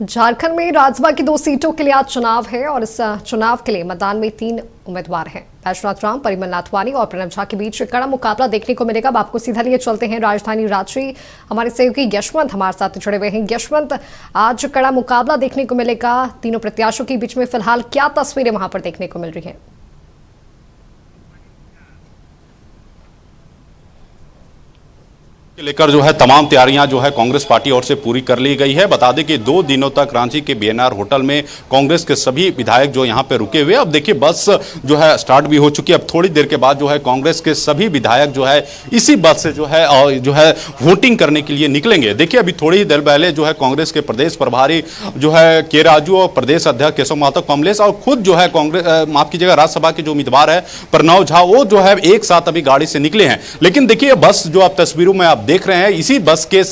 झारखंड में राज्यसभा की 2 सीटों के लिए आज चुनाव है और इस चुनाव के लिए मैदान में 3 उम्मीदवार हैं। बैजनाथ राम, परिमल नाथवानी और प्रणब झा के बीच कड़ा मुकाबला देखने को मिलेगा। अब आपको सीधा लिए चलते हैं राजधानी रांची। हमारे सहयोगी यशवंत हमारे साथ जुड़े हुए हैं। यशवंत, आज कड़ा मुकाबला देखने को मिलेगा तीनों प्रत्याशियों के बीच में। फिलहाल क्या तस्वीरें वहां पर देखने को मिल रही है? लेकर जो है तमाम तैयारियां जो है कांग्रेस पार्टी ओर से पूरी कर ली गई है। बता दें कि 2 दिनों तक रांची के बीएनआर होटल में कांग्रेस के सभी विधायक जो यहां पे रुके हुए। अब देखिए बस जो है स्टार्ट भी हो चुकी है। अब थोड़ी देर के बाद जो है कांग्रेस के सभी विधायक जो है इसी बस से जो है वोटिंग करने के लिए निकलेंगे। देखिए अभी थोड़ी ही देर पहले जो है कांग्रेस के प्रदेश प्रभारी जो है के राजू और प्रदेश अध्यक्ष केशव महतो कमलेश और खुद जो है कांग्रेस माफ कीजिएगा राज्यसभा के जो उम्मीदवार है प्रणब झा, वो जो है एक साथ अभी गाड़ी से निकले हैं। लेकिन देखिए बस जो आप तस्वीरों में आप देख रहे हैं, इसी बस के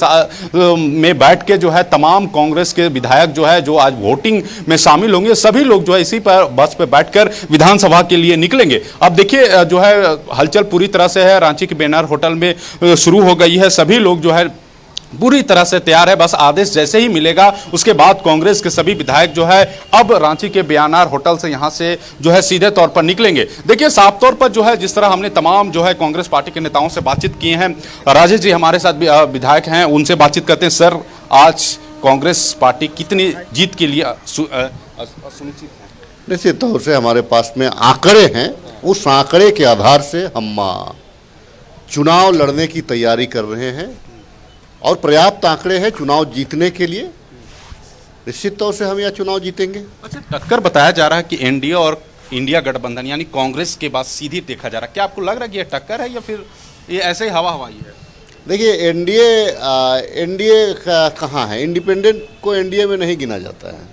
में बैठ के जो है तमाम कांग्रेस के विधायक जो है जो आज वोटिंग में शामिल होंगे, सभी लोग जो है इसी पर बस पे बैठकर विधानसभा के लिए निकलेंगे। अब देखिए जो है हलचल पूरी तरह से है। रांची के बीएनआर होटल में शुरू हो गई है। सभी लोग जो है पूरी तरह से तैयार है। बस आदेश जैसे ही मिलेगा उसके बाद कांग्रेस के सभी विधायक जो है अब रांची के बीएनआर होटल से यहां से जो है सीधे तौर पर निकलेंगे। देखिए साफ तौर पर जो है जिस तरह हमने तमाम जो है कांग्रेस पार्टी के नेताओं से बातचीत की है, राजेश जी हमारे साथ विधायक हैं, उनसे बातचीत करते हैं। सर, आज कांग्रेस पार्टी कितनी जीत के लिए सुनिश्चित है? निश्चित तौर से हमारे पास में आंकड़े हैं। उस आंकड़े के आधार से हम चुनाव लड़ने की तैयारी कर रहे हैं और पर्याप्त आंकड़े हैं चुनाव जीतने के लिए। निश्चित तौर से हम यह चुनाव जीतेंगे। अच्छा, टक्कर बताया जा रहा है कि एनडीए और इंडिया गठबंधन यानी कांग्रेस के बाद सीधी देखा जा रहा है। क्या आपको लग रहा है कि यह टक्कर है या फिर ये ऐसे ही हवा हवाई है? देखिए एनडीए कहाँ है? इंडिपेंडेंट को एनडीए में नहीं गिना जाता है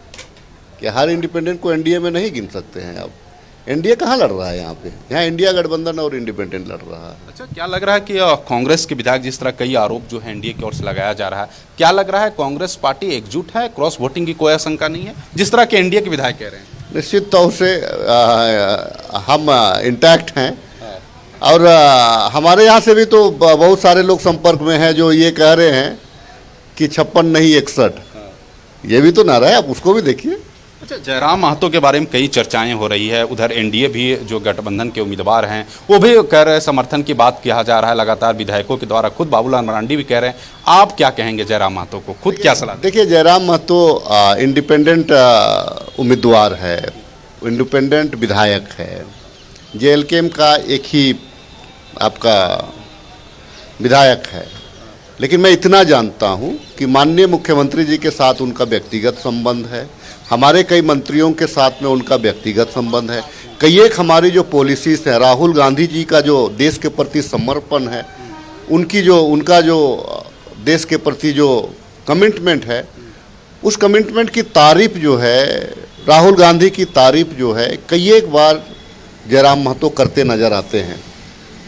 कि हर इंडिपेंडेंट को एनडीए में नहीं गिन सकते हैं। अब एनडीए कहाँ लड़ रहा है? यहाँ पे यहाँ इंडिया गठबंधन और इंडिपेंडेंट लड़ रहा है। अच्छा, क्या लग रहा है कि कांग्रेस के विधायक जिस तरह कई आरोप जो है एनडीए की ओर से लगाया जा रहा है, क्या लग रहा है कांग्रेस पार्टी एकजुट है, क्रॉस वोटिंग की कोई आशंका नहीं है जिस तरह के एनडीए के विधायक कह रहे हैं? निश्चित तौर से हम इंटैक्ट हैं और हमारे यहाँ से भी तो बहुत सारे लोग संपर्क में हैं जो ये कह रहे हैं कि 56 नहीं 61। ये भी तो नारा है, आप उसको भी देखिए। अच्छा, जयराम महतो के बारे में कई चर्चाएं हो रही है। उधर एनडीए भी जो गठबंधन के उम्मीदवार हैं वो भी कह रहे हैं, समर्थन की बात किया जा रहा है लगातार विधायकों के द्वारा। खुद बाबूलाल मरांडी भी कह रहे हैं। आप क्या कहेंगे जयराम महतो को? खुद क्या सलाह? देखिए जयराम महतो इंडिपेंडेंट उम्मीदवार है, इंडिपेंडेंट विधायक है। जेएलकेएम का एक ही आपका विधायक है। लेकिन मैं इतना जानता हूं कि माननीय मुख्यमंत्री जी के साथ उनका व्यक्तिगत संबंध है, हमारे कई मंत्रियों के साथ में उनका व्यक्तिगत संबंध है। कई एक हमारी जो पॉलिसीज है, राहुल गांधी जी का जो देश के प्रति समर्पण है, उनका जो देश के प्रति जो कमिटमेंट है, उस कमिटमेंट की तारीफ जो है, राहुल गांधी की तारीफ जो है कई एक बार जयराम महतो करते नजर आते हैं।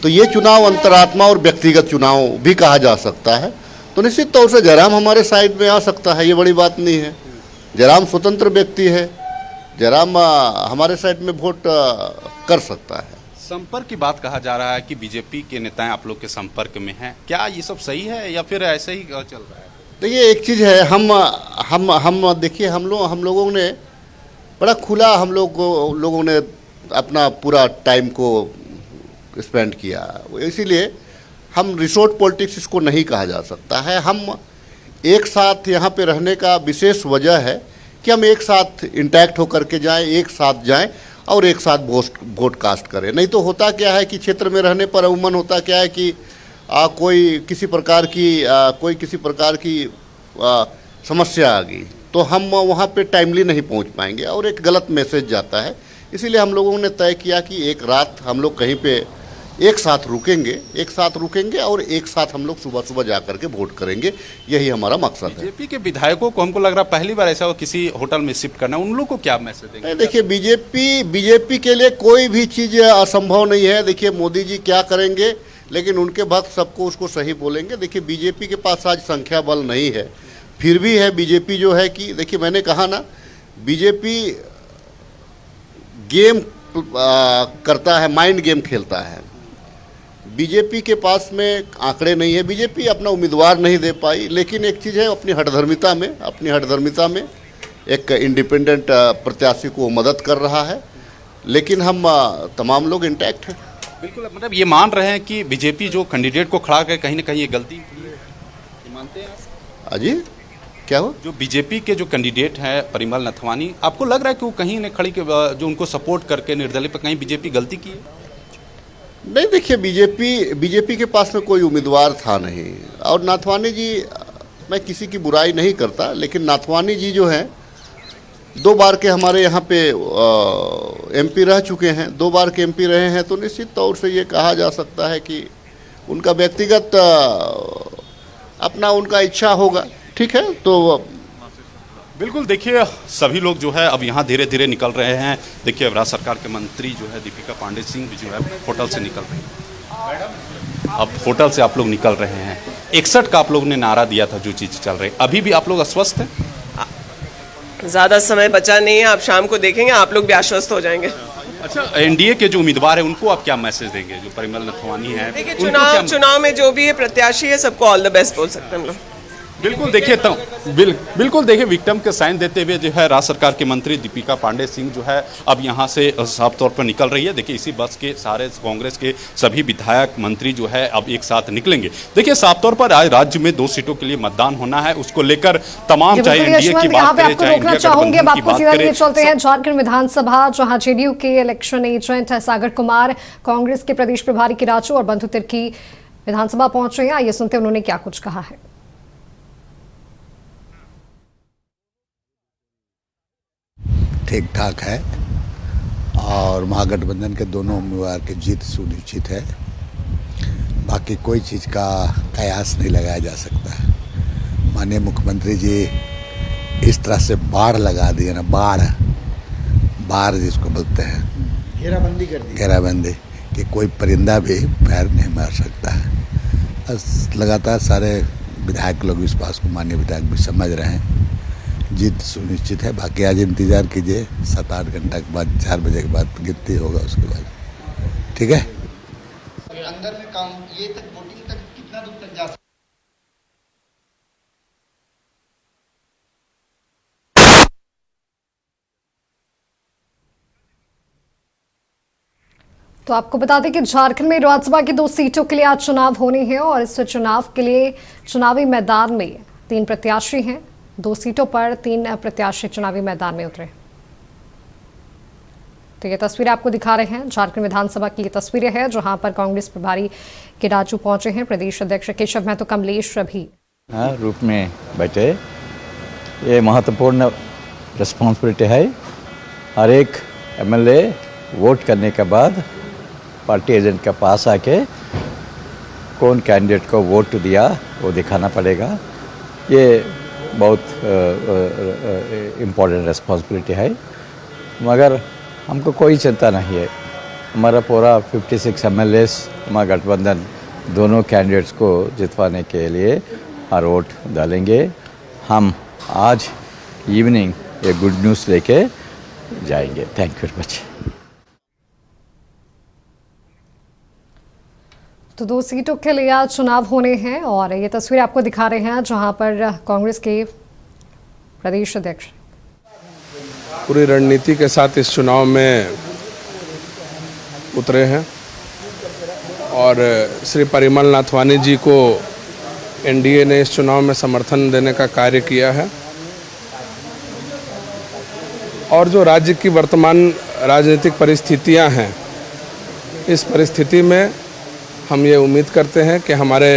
तो ये चुनाव अंतरात्मा और व्यक्तिगत चुनाव भी कहा जा सकता है। तो निश्चित तौर से जयराम हमारे साइड में आ सकता है, ये बड़ी बात नहीं है। जयराम स्वतंत्र व्यक्ति है, जयराम हमारे साइड में वोट कर सकता है। संपर्क की बात कहा जा रहा है कि बीजेपी के नेताएं आप लोग के संपर्क में हैं, क्या ये सब सही है या फिर ऐसे ही चल रहा है? देखिए एक चीज़ है, हम देखिए हम लोगों ने बड़ा खुला, लोगों ने अपना पूरा टाइम को स्पेंड किया। इसीलिए हम रिसोर्ट पॉलिटिक्स इसको नहीं कहा जा सकता है। हम एक साथ यहाँ पे रहने का विशेष वजह है कि हम एक साथ इंटैक्ट होकर के जाएं, एक साथ जाएं और एक साथ वोट कास्ट करें। नहीं तो होता क्या है कि क्षेत्र में रहने पर अमूमन होता क्या है कि कोई किसी प्रकार की समस्या आ गई तो हम वहाँ पे टाइमली नहीं पहुँच पाएंगे और एक गलत मैसेज जाता है। इसीलिए हम लोगों ने तय किया कि एक रात हम लोग कहीं पे एक साथ रुकेंगे और एक साथ हम लोग सुबह सुबह जा करके वोट करेंगे। यही हमारा मकसद है। बीजेपी के विधायकों को हमको लग रहा है पहली बार ऐसा हो किसी होटल में शिफ्ट करना, उन लोगों को क्या मैसेज देंगे? देखिए बीजेपी के लिए कोई भी चीज़ असंभव नहीं है। देखिए मोदी जी क्या करेंगे, लेकिन उनके भक्त सबको उसको सही बोलेंगे। देखिए बीजेपी के पास आज संख्या बल नहीं है, फिर भी है बीजेपी जो है कि देखिए मैंने कहा ना, बीजेपी गेम करता है, माइंड गेम खेलता है। बीजेपी के पास में आंकड़े नहीं है, बीजेपी अपना उम्मीदवार नहीं दे पाई। लेकिन एक चीज़ है, अपनी हठधर्मिता में एक इंडिपेंडेंट प्रत्याशी को मदद कर रहा है, लेकिन हम तमाम लोग इंटैक्ट हैं। बिल्कुल, मतलब ये मान रहे हैं कि बीजेपी जो कैंडिडेट को खड़ा कर कहीं ना कहीं ये गलती की है, ये मानते हैं आप? अजी क्या हो? जो बीजेपी के जो कैंडिडेट हैं परिमल नथवानी, आपको लग रहा है कि वो कहीं ने खड़ी के जो उनको सपोर्ट करके निर्दलीय पर कहीं बीजेपी गलती की है? नहीं, देखिए बीजेपी के पास में कोई उम्मीदवार था नहीं, और नाथवानी जी, मैं किसी की बुराई नहीं करता, लेकिन नाथवानी जी जो हैं 2 बार के हमारे यहाँ पे एमपी रह चुके हैं, 2 बार के एमपी रहे हैं, तो निश्चित तौर से ये कहा जा सकता है कि उनका व्यक्तिगत अपना उनका इच्छा होगा, ठीक है। तो बिल्कुल, देखिए सभी लोग जो है अब यहाँ धीरे धीरे निकल रहे हैं। देखिए अब राज्य सरकार के मंत्री जो है दीपिका पांडे सिंह भी जो है होटल से निकल रही है। अब होटल से आप लोग निकल रहे हैं, 61 का आप लोग ने नारा दिया था, जो चीज़ चल रही, अभी भी आप लोग अस्वस्थ हैं? ज़्यादा समय बचा नहीं है, आप शाम को देखेंगे, आप लोग भी आश्वस्त हो जाएंगे। अच्छा, एनडीए के जो उम्मीदवार है उनको आप क्या मैसेज देंगे, जो परिमल नथवानी है? देखिए, चुनाव में जो भी ये प्रत्याशी है सबको ऑल द बेस्ट बोल सकते हैं हम लोग। बिल्कुल, देखिए बिल्कुल देखिए विक्टिम के साइन देते हुए जो है राज्य सरकार के मंत्री दीपिका पांडे सिंह जो है अब यहाँ से साफ तौर पर निकल रही है। देखिए इसी बस के सारे कांग्रेस के सभी विधायक मंत्री जो है अब एक साथ निकलेंगे। देखिए साफ तौर पर आज राज्य में 2 सीटों के लिए मतदान होना है, उसको लेकर तमाम, चाहे एनडीए की बात करें, चाहे इंडिया गठबंधन की बात करें। चलते हैं झारखंड विधानसभा, जहां जेडीयू के इलेक्शन एजेंट है सागर कुमार, कांग्रेस के प्रदेश प्रभारी की राजू और बंधु तिर्की विधानसभा पहुंचे हैं। आइए सुनते हैं उन्होंने क्या कुछ कहा है। ठीक ठाक है और महागठबंधन के दोनों उम्मीदवार की जीत सुनिश्चित है। बाकी कोई चीज़ का कयास नहीं लगाया जा सकता है। माननीय मुख्यमंत्री जी इस तरह से बाढ़ लगा दिए ना, बाढ़ जिसको बोलते हैं, घेराबंदी कर दी, घेराबंदी कि कोई परिंदा भी पैर नहीं मार सकता है। बस लगातार सारे विधायक लोग इस बात को, माननीय विधायक भी समझ रहे हैं, जीत सुनिश्चित है। बाकी आज इंतजार कीजिए, 7-8 घंटा के बाद, 4 बजे के बाद गिनती होगा, उसके बाद ठीक है। अंदर में काम ये तक वोटिंग तक कितना दूर तक जा सकता? तो आपको बता दें कि झारखंड में राज्यसभा की 2 सीटों के लिए आज चुनाव होने हैं और इस चुनाव के लिए चुनावी मैदान में 3 प्रत्याशी हैं। 2 सीटों पर 3 प्रत्याशी चुनावी मैदान में उतरे। तो ये तस्वीरें आपको दिखा रहे हैं, झारखंड विधानसभा की ये तस्वीरें हैं, जहां पर कांग्रेस प्रभारी के राजू पहुंचे हैं, प्रदेश अध्यक्ष केशव महतो, कमलेश भी रूप में बैठे। ये महत्वपूर्ण रिस्पॉन्सिबिलिटी है। हर एक एमएलए वोट करने के बाद पार्टी एजेंट के पास आके कौन कैंडिडेट को वोट दिया वो दिखाना पड़ेगा। ये बहुत इम्पोर्टेंट रिस्पॉन्सिबिलिटी है, मगर हमको कोई चिंता नहीं है। हमारा पूरा 56 एमएलएस, हमारा गठबंधन दोनों कैंडिडेट्स को जितवाने के लिए हर वोट डालेंगे। हम आज इवनिंग ये गुड न्यूज़ लेके जाएंगे। Thank you very much. तो 2 सीटों के लिए आज चुनाव होने हैं और ये तस्वीर आपको दिखा रहे हैं, जहां पर कांग्रेस के प्रदेश अध्यक्ष पूरी रणनीति के साथ इस चुनाव में उतरे हैं और श्री परिमल नाथवानी जी को एनडीए ने इस चुनाव में समर्थन देने का कार्य किया है। और जो राज्य की वर्तमान राजनीतिक परिस्थितियां हैं, इस परिस्थिति में हम ये उम्मीद करते हैं कि हमारे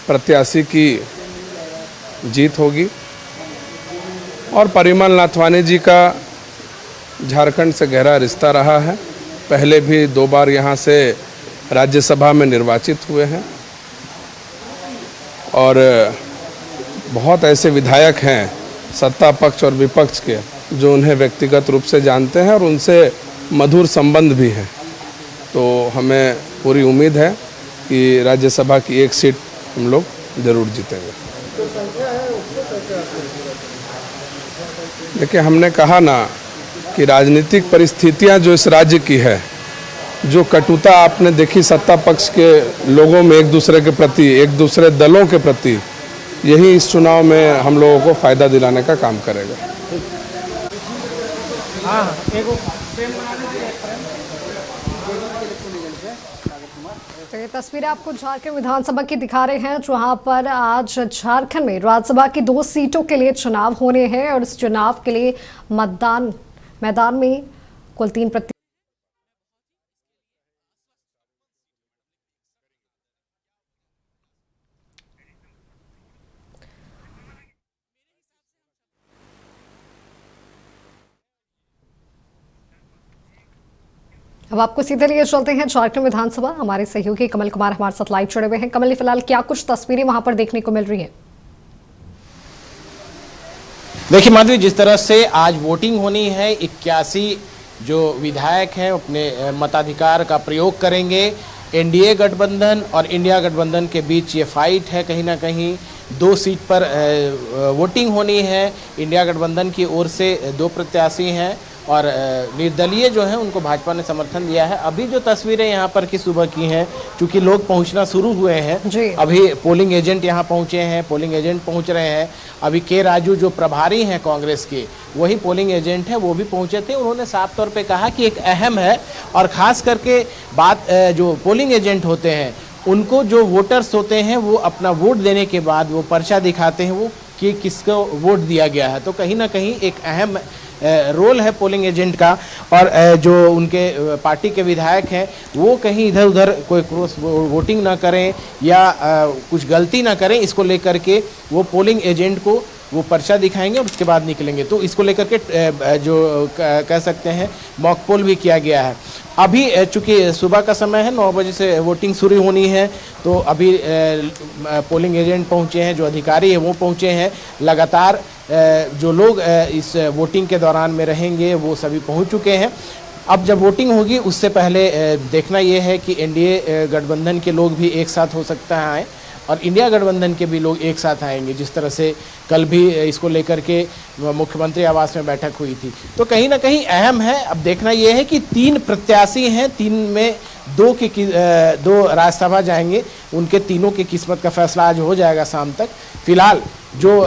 प्रत्याशी की जीत होगी। और परिमल नाथवानी जी का झारखंड से गहरा रिश्ता रहा है, पहले भी 2 बार यहाँ से राज्यसभा में निर्वाचित हुए हैं और बहुत ऐसे विधायक हैं सत्ता पक्ष और विपक्ष के जो उन्हें व्यक्तिगत रूप से जानते हैं और उनसे मधुर संबंध भी हैं। तो हमें पूरी उम्मीद है कि राज्यसभा की 1 सीट हम लोग जरूर जीतेंगे। देखिए, हमने कहा ना कि राजनीतिक परिस्थितियां जो इस राज्य की है, जो कटुता आपने देखी सत्ता पक्ष के लोगों में एक दूसरे के प्रति, एक दूसरे दलों के प्रति, यही इस चुनाव में हम लोगों को फ़ायदा दिलाने का काम करेगा। तो ये तस्वीरें आपको झारखंड विधानसभा की दिखा रहे हैं, जहां पर आज झारखंड में राज्यसभा की 2 सीटों के लिए चुनाव होने हैं और इस चुनाव के लिए मैदान में कुल 3 प्रत्याशी। अब आपको सीधे लिए चलते हैं झारखंड विधानसभा। हमारे सहयोगी कमल कुमार हमारे साथ लाइव जुड़े हुए हैं। कमल, फिलहाल क्या कुछ तस्वीरें वहां पर देखने को मिल रही हैं? देखिए माधवी, जिस तरह से आज वोटिंग होनी है, 81 जो विधायक हैं अपने मताधिकार का प्रयोग करेंगे। एनडीए गठबंधन और इंडिया गठबंधन के बीच ये फाइट है, कहीं ना कहीं 2 सीट पर वोटिंग होनी है। इंडिया गठबंधन की ओर से 2 प्रत्याशी हैं और निर्दलीय जो हैं उनको भाजपा ने समर्थन दिया है। अभी जो तस्वीरें यहाँ पर की सुबह की हैं, चूँकि लोग पहुँचना शुरू हुए हैं, अभी पोलिंग एजेंट यहाँ पहुँचे हैं, पोलिंग एजेंट पहुँच रहे हैं। अभी के राजू जो प्रभारी हैं कांग्रेस के, वही पोलिंग एजेंट हैं, वो भी पहुँचे थे। उन्होंने साफ तौर पे कहा कि एक अहम है और ख़ास करके बात जो पोलिंग एजेंट होते हैं उनको, जो वोटर्स होते हैं वो अपना वोट देने के बाद वो पर्चा दिखाते हैं वो कि किसको वोट दिया गया है। तो कहीं ना कहीं एक अहम रोल है पोलिंग एजेंट का। और जो उनके पार्टी के विधायक हैं वो कहीं इधर उधर कोई क्रॉस वोटिंग ना करें या कुछ गलती ना करें, इसको लेकर के वो पोलिंग एजेंट को वो पर्चा दिखाएंगे और उसके बाद निकलेंगे। तो इसको लेकर के जो कह सकते हैं मॉक पोल भी किया गया है। अभी चूँकि सुबह का समय है, 9 बजे से वोटिंग शुरू होनी है, तो अभी पोलिंग एजेंट पहुँचे हैं, जो अधिकारी हैं वो पहुँचे हैं। लगातार जो लोग इस वोटिंग के दौरान में रहेंगे वो सभी पहुँच चुके हैं। अब जब वोटिंग होगी उससे पहले देखना ये है कि एनडीए गठबंधन के लोग भी एक साथ हो सकता है आए और इंडिया गठबंधन के भी लोग एक साथ आएंगे, जिस तरह से कल भी इसको लेकर के मुख्यमंत्री आवास में बैठक हुई थी। तो कहीं ना कहीं अहम है। अब देखना यह है कि 3 प्रत्याशी हैं, 3 में 2 राज्यसभा जाएंगे, उनके तीनों की किस्मत का फैसला आज हो जाएगा शाम तक। फिलहाल जो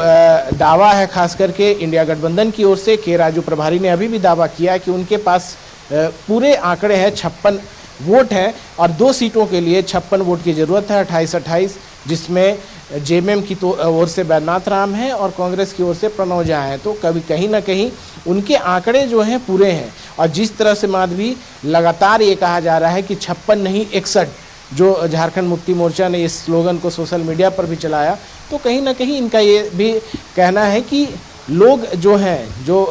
दावा है खास करके इंडिया गठबंधन की ओर से, के राजू प्रभारी ने अभी भी दावा किया कि उनके पास पूरे आंकड़े हैं, 56 वोट हैं और 2 सीटों के लिए 56 वोट की ज़रूरत है, 28-28, जिसमें जेएमएम की ओर से बैद्यनाथ राम है और कांग्रेस की ओर से प्रणव झा है। तो कहीं ना कहीं उनके आंकड़े जो हैं पूरे हैं। और जिस तरह से माधवी लगातार ये कहा जा रहा है कि 56 नहीं 61, जो झारखंड मुक्ति मोर्चा ने इस स्लोगन को सोशल मीडिया पर भी चलाया, तो कहीं ना कहीं इनका ये भी कहना है कि लोग जो हैं, जो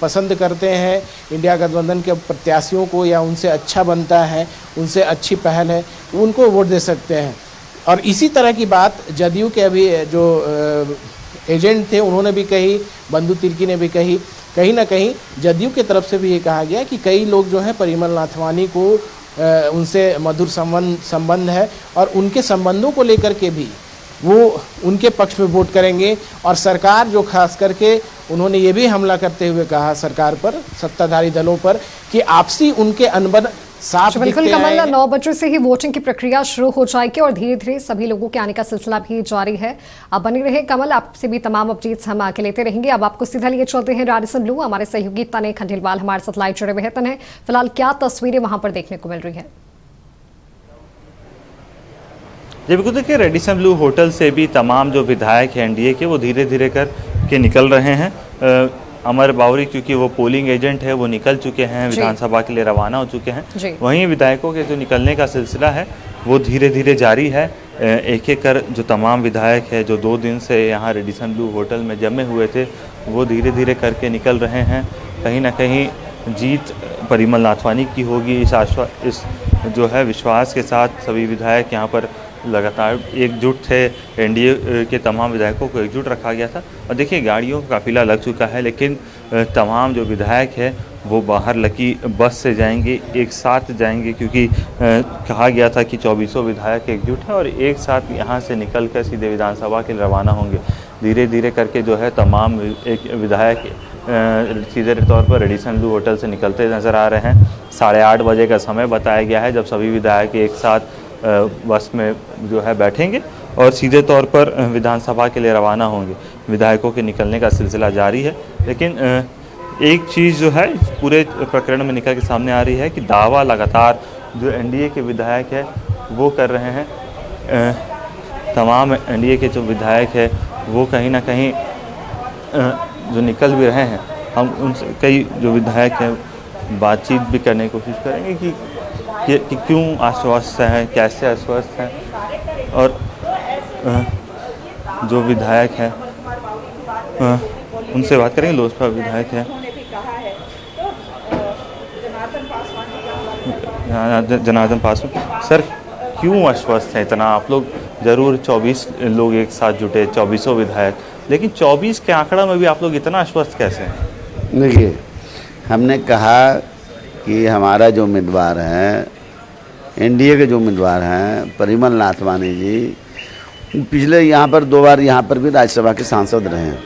पसंद करते हैं इंडिया गठबंधन के प्रत्याशियों को या उनसे अच्छा बनता है, उनसे अच्छी पहल है, उनको वोट दे सकते हैं। और इसी तरह की बात जदयू के अभी जो एजेंट थे उन्होंने भी कही, बंधु तिर्की ने भी कही। कहीं ना कहीं जदयू की तरफ से भी ये कहा गया कि कई लोग जो हैं परिमल नाथवानी को उनसे मधुर संबंध है और उनके संबंधों को लेकर के भी वो उनके पक्ष में वोट करेंगे। और सरकार जो खास करके उन्होंने ये भी हमला करते हुए कहा सरकार पर, सत्ताधारी दलों पर, कि आपसी उनके अनबन साफ बिल्कुल कमल, 9 बजे से ही वोटिंग की प्रक्रिया शुरू हो जाएगी और धीरे धीरे सभी लोगों के आने का सिलसिला भी जारी है। आप बने रहे कमल, आपसे भी तमाम अपडेट्स हम आके लेते रहेंगे। अब आपको सीधा लिए चलते हैं राडिसन ब्लू। हमारे सहयोगी तने खंडेलवाल हमारे साथ लाइव जुड़े हुए हैं। तने, फिलहाल क्या तस्वीरें वहां पर देखने को मिल रही है? जी बिल्कुल, देखिए रेडिसन ब्लू होटल से भी तमाम जो विधायक हैं एनडीए के वो धीरे धीरे करके निकल रहे हैं। अमर बावरी क्योंकि वो पोलिंग एजेंट है वो निकल चुके हैं, विधानसभा के लिए रवाना हो चुके हैं। वहीं विधायकों के जो निकलने का सिलसिला है वो धीरे धीरे जारी है। एक एक कर जो तमाम विधायक है जो 2 दिन से यहाँ रेडिसन ब्लू होटल में जमे हुए थे वो धीरे धीरे करके निकल रहे हैं। कहीं ना कहीं जीत परिमल नाथवानी की होगी, इस जो है विश्वास के साथ सभी विधायक यहाँ पर लगातार एकजुट थे। एनडीए के तमाम विधायकों को एकजुट रखा गया था और देखिए गाड़ियों का काफ़िला लग चुका है, लेकिन तमाम जो विधायक है वो बाहर लगी बस से जाएंगे, एक साथ जाएंगे, क्योंकि कहा गया था कि 2400 विधायक एकजुट हैं और एक साथ यहाँ से निकल कर सीधे विधानसभा के लिए रवाना होंगे। धीरे धीरे करके जो है तमाम एक विधायक सीधे तौर पर रेडिसन ब्लू होटल से निकलते नज़र आ रहे हैं। 8:30 बजे का समय बताया गया है जब सभी विधायक एक साथ बस में जो है बैठेंगे और सीधे तौर पर विधानसभा के लिए रवाना होंगे। विधायकों के निकलने का सिलसिला जारी है, लेकिन एक चीज़ जो है इस पूरे प्रकरण में निकल के सामने आ रही है कि दावा लगातार जो एनडीए के विधायक है वो कर रहे हैं। तमाम एनडीए के जो विधायक है वो कहीं ना कहीं जो निकल भी रहे हैं, हम उनसे कई जो विधायक हैं बातचीत भी करने की कोशिश करेंगे कि क्यों आश्वस्त हैं, कैसे आश्वस्त हैं, और जो विधायक हैं उनसे बात करेंगे। लोजपा विधायक हैं जनार्दन पासवान, सर क्यों आश्वस्त हैं इतना? आप लोग ज़रूर 24 लोग एक साथ जुटे, 24 विधायक, लेकिन 24 के आंकड़ा में भी आप लोग इतना आश्वस्त कैसे हैं? देखिए, हमने कहा कि हमारा जो उम्मीदवार है, एनडीए के जो उम्मीदवार हैं परिमल नाथवानी जी, पिछले यहाँ पर 2 बार यहाँ पर भी राज्यसभा के सांसद रहे हैं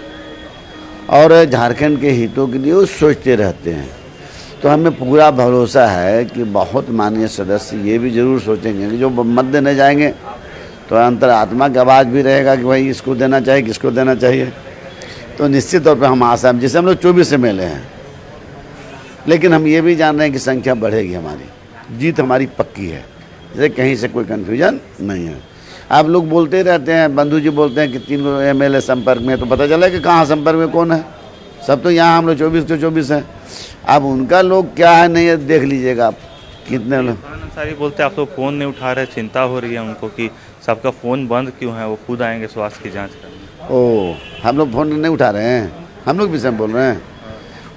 और झारखंड के हितों के लिए वो सोचते रहते हैं। तो हमें पूरा भरोसा है कि बहुत माननीय सदस्य ये भी ज़रूर सोचेंगे कि जो मत देने जाएंगे तो अंतरात्मा की आवाज़ भी रहेगा कि भाई इसको देना चाहिए, किसको देना चाहिए। तो निश्चित तौर पर हम आशा, जैसे हम लोग 24 से मिले हैं, लेकिन हम ये भी जान रहे हैं कि संख्या बढ़ेगी, हमारी जीत हमारी पक्की है, जैसे कहीं से कोई कन्फ्यूजन नहीं है। आप लोग बोलते रहते हैं, बंधु जी बोलते हैं कि 3 एमएलए संपर्क में, तो पता चला कि कहाँ संपर्क में कौन है। सब तो यहाँ हम लोग 24 के 24 हैं। अब उनका लोग क्या है नहीं है, देख लीजिएगा आप कितने लोग। सारी बोलते हैं आप लोग फ़ोन नहीं उठा रहे, चिंता हो रही है उनको कि सबका फ़ोन बंद क्यों है, वो खुद आएंगे स्वास्थ्य की जाँच करने। ओह, हम लोग फ़ोन नहीं उठा रहे हैं, हम लोग भी सब बोल रहे हैं।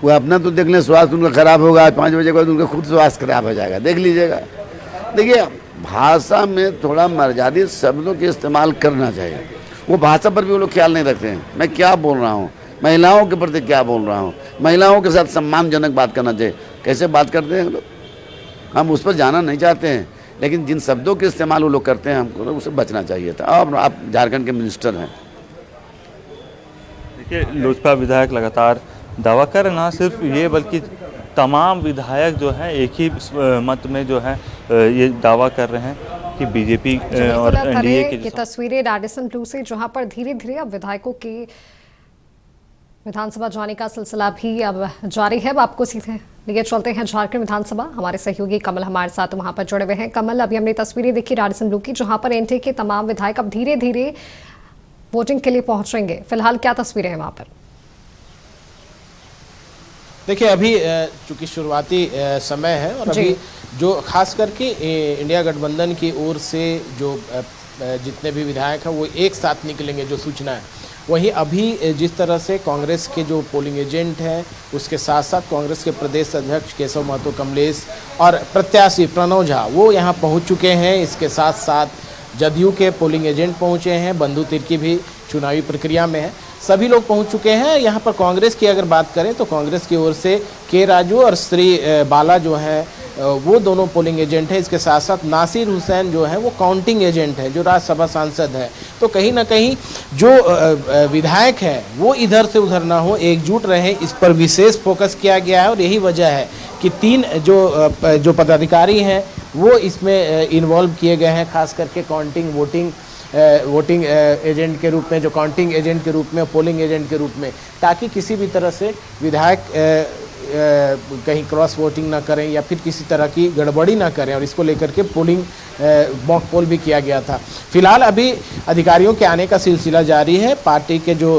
वो अपना तो देख लें, स्वास्थ्य उनका खराब होगा, आज 5 बजे के बाद उनका खुद स्वास्थ्य खराब हो जाएगा, देख लीजिएगा। देखिए, भाषा में थोड़ा मर्यादित शब्दों के इस्तेमाल करना चाहिए। वो भाषा पर भी वो लोग ख्याल नहीं रखते हैं। मैं क्या बोल रहा हूँ, महिलाओं के प्रति क्या बोल रहा हूँ, महिलाओं के साथ सम्मानजनक बात करना चाहिए। कैसे बात करते हैं लोग, हम उस पर जाना नहीं चाहते हैं, लेकिन जिन शब्दों के इस्तेमाल वो लोग करते हैं, हमको उससे बचना चाहिए था। और आप झारखंड के मिनिस्टर हैं। देखिए, लोजपा विधायक लगातार दावा कर रहे, ना सिर्फ ये बल्कि तमाम विधायक जो हैं एक ही मत में जो है ये दावा कर रहे हैं कि बीजेपी और एनडीए की ये तस्वीरें रेडिसन ब्लू से, जहां पर धीरे धीरे अब विधायकों के विधानसभा जाने का सिलसिला भी अब जारी है। अब आपको सीधे लिए चलते हैं झारखंड विधानसभा। हमारे सहयोगी कमल हमारे साथ वहां पर जुड़े हुए हैं। कमल, अभी हमने तस्वीरें देखी रेडिसन ब्लू की, जहां पर एनडीए के तमाम विधायक अब धीरे धीरे वोटिंग के लिए पहुंचेंगे। फिलहाल क्या तस्वीरें हैं वहां पर? देखिए, अभी चूंकि शुरुआती समय है और अभी जो खास करके इंडिया गठबंधन की ओर से जो जितने भी विधायक हैं वो एक साथ निकलेंगे, जो सूचना है। वहीं अभी जिस तरह से कांग्रेस के जो पोलिंग एजेंट हैं, उसके साथ साथ कांग्रेस के प्रदेश अध्यक्ष केशव महतो कमलेश और प्रत्याशी प्रणव झा वो यहाँ पहुँच चुके हैं। इसके साथ साथ जदयू के पोलिंग एजेंट पहुँचे हैं, बंधु तिर्की भी चुनावी प्रक्रिया में है, सभी लोग पहुंच चुके हैं। यहाँ पर कांग्रेस की अगर बात करें तो कांग्रेस की ओर से के राजू और श्री बाला जो है वो दोनों पोलिंग एजेंट है। इसके साथ साथ नासिर हुसैन जो है वो काउंटिंग एजेंट है, जो राज्यसभा सांसद है। तो कहीं ना कहीं जो विधायक है वो इधर से उधर ना हो, एकजुट रहे, इस पर विशेष फोकस किया गया है। और यही वजह है कि 3 जो पदाधिकारी हैं वो इसमें इन्वॉल्व किए गए हैं, खास करके काउंटिंग वोटिंग एजेंट के रूप में, जो काउंटिंग एजेंट के रूप में, पोलिंग एजेंट के रूप में, ताकि किसी भी तरह से विधायक कहीं क्रॉस वोटिंग ना करें या फिर किसी तरह की गड़बड़ी ना करें। और इसको लेकर के पोलिंग मॉक पोल भी किया गया था। फिलहाल अभी अधिकारियों के आने का सिलसिला जारी है। पार्टी के जो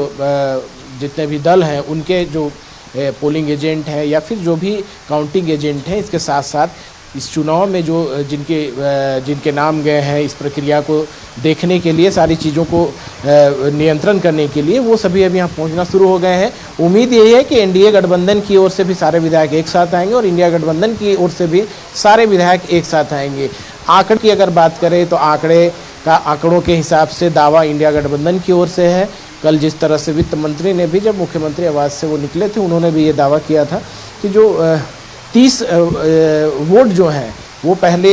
जितने भी दल हैं उनके जो पोलिंग एजेंट हैं या फिर जो भी काउंटिंग एजेंट हैं, इसके साथ साथ इस चुनाव में जो जिनके नाम गए हैं इस प्रक्रिया को देखने के लिए, सारी चीज़ों को नियंत्रण करने के लिए, वो सभी अभी यहाँ पहुँचना शुरू हो गए हैं। उम्मीद यही है कि एनडीए गठबंधन की ओर से भी सारे विधायक एक साथ आएंगे और इंडिया गठबंधन की ओर से भी सारे विधायक एक साथ आएंगे। आंकड़े की अगर बात करें तो आंकड़ों के हिसाब से दावा इंडिया गठबंधन की ओर से है। कल जिस तरह से वित्त मंत्री ने भी, जब मुख्यमंत्री आवास से वो निकले थे, उन्होंने भी ये दावा किया था कि जो 30 वोट जो हैं वो पहले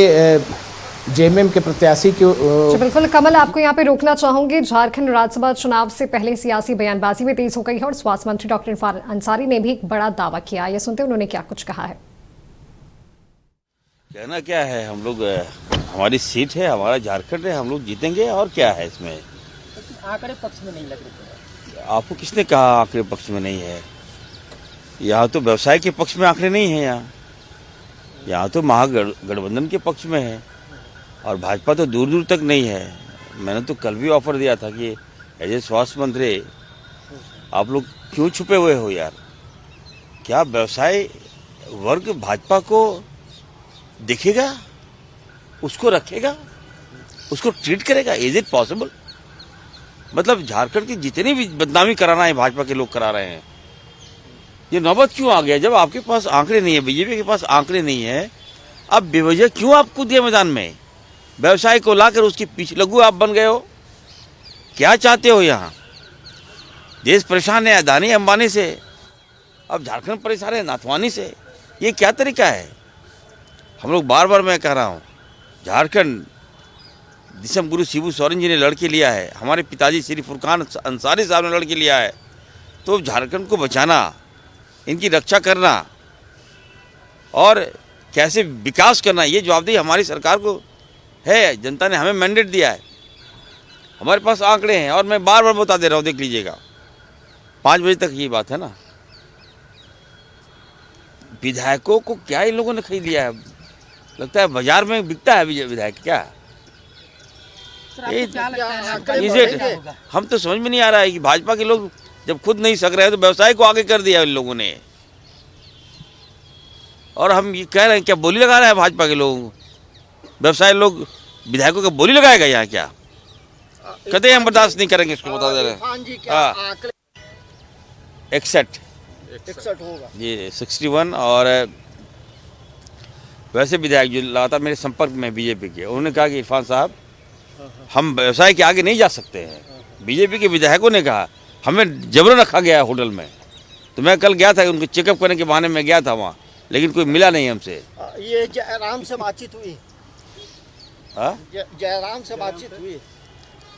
जेएमएम के प्रत्याशी के बिल्कुल कमल, आपको यहाँ पे रोकना चाहूंगी। झारखंड राज्यसभा चुनाव से पहले सियासी बयानबाजी में तेज हो गई है और स्वास्थ्य मंत्री डॉक्टर इरफान अंसारी ने भी एक बड़ा दावा किया। ये सुनते उन्होंने क्या कुछ कहा है। कहना क्या है, हम लोग हमारी सीट है, हमारा झारखंड है, हम लोग जीतेंगे और क्या है इसमें। आंकड़े पक्ष में नहीं लग रहे। आपको किसने कहा आंकड़े पक्ष में नहीं है? यहाँ तो व्यवसाय के पक्ष में आंकड़े नहीं है। यहाँ तो महागठबंधन के पक्ष में है और भाजपा तो दूर दूर तक नहीं है। मैंने तो कल भी ऑफर दिया था कि एज ए स्वास्थ्य मंत्री आप लोग क्यों छुपे हुए हो यार? क्या व्यवसाय वर्ग भाजपा को देखेगा, उसको रखेगा, उसको ट्रीट करेगा? Is it possible? मतलब झारखंड की जितनी भी बदनामी कराना है भाजपा के लोग करा रहे हैं। ये नौबत क्यों आ गया? जब आपके पास आंकड़े नहीं है, बीजेपी के पास आंकड़े नहीं है, अब बेवजह क्यों आप कूद गए मैदान में? व्यवसाय को लाकर उसके पीछे लगू आप बन गए हो। क्या चाहते हो? यहाँ देश परेशान है अदानी अंबानी से, अब झारखंड परेशान है नाथवानी से। ये क्या तरीका है? हम लोग बार बार मैं कह रहा हूँ, झारखंड दिसम गुरु शिबू सोरेन जी ने लड़के लिया है, हमारे पिताजी श्री फुरकान अंसारी साहब ने लड़के लिया है। तो झारखंड को बचाना, इनकी रक्षा करना और कैसे विकास करना, ये जवाबदेही हमारी सरकार को है। जनता ने हमें मैंडेट दिया है, हमारे पास आंकड़े हैं और मैं बार बार बता दे रहा हूँ, देख लीजिएगा 5 बजे तक ये बात है ना। विधायकों को क्या इन लोगों ने खरीद लिया है? लगता है बाजार में बिकता है विधायक क्या? हम तो समझ में नहीं आ रहा है कि भाजपा के लोग जब खुद नहीं सक रहे हैं तो व्यवसाय को आगे कर दिया इन लोगों ने। और हम ये कह रहे हैं क्या बोली लगा रहे हैं भाजपा के लोग? व्यवसाय लोग विधायकों का बोली लगाएगा यहाँ क्या? कहते हम बर्दाश्त नहीं करेंगे इसको, बता दे रहे हैं। 61 होगा जी, 61। और वैसे विधायक जो लगातार मेरे संपर्क में बीजेपी के, उन्होंने कहा कि इरफान साहब हम व्यवसाय के आगे नहीं जा सकते हैं। बीजेपी के विधायकों ने कहा हमें जबरन रखा गया है होटल में। तो मैं कल गया था, उनको चेकअप करने के बहाने में गया था वहाँ, लेकिन कोई मिला नहीं हमसे। ये जयराम से बातचीत हुई? जयराम से बातचीत हुई?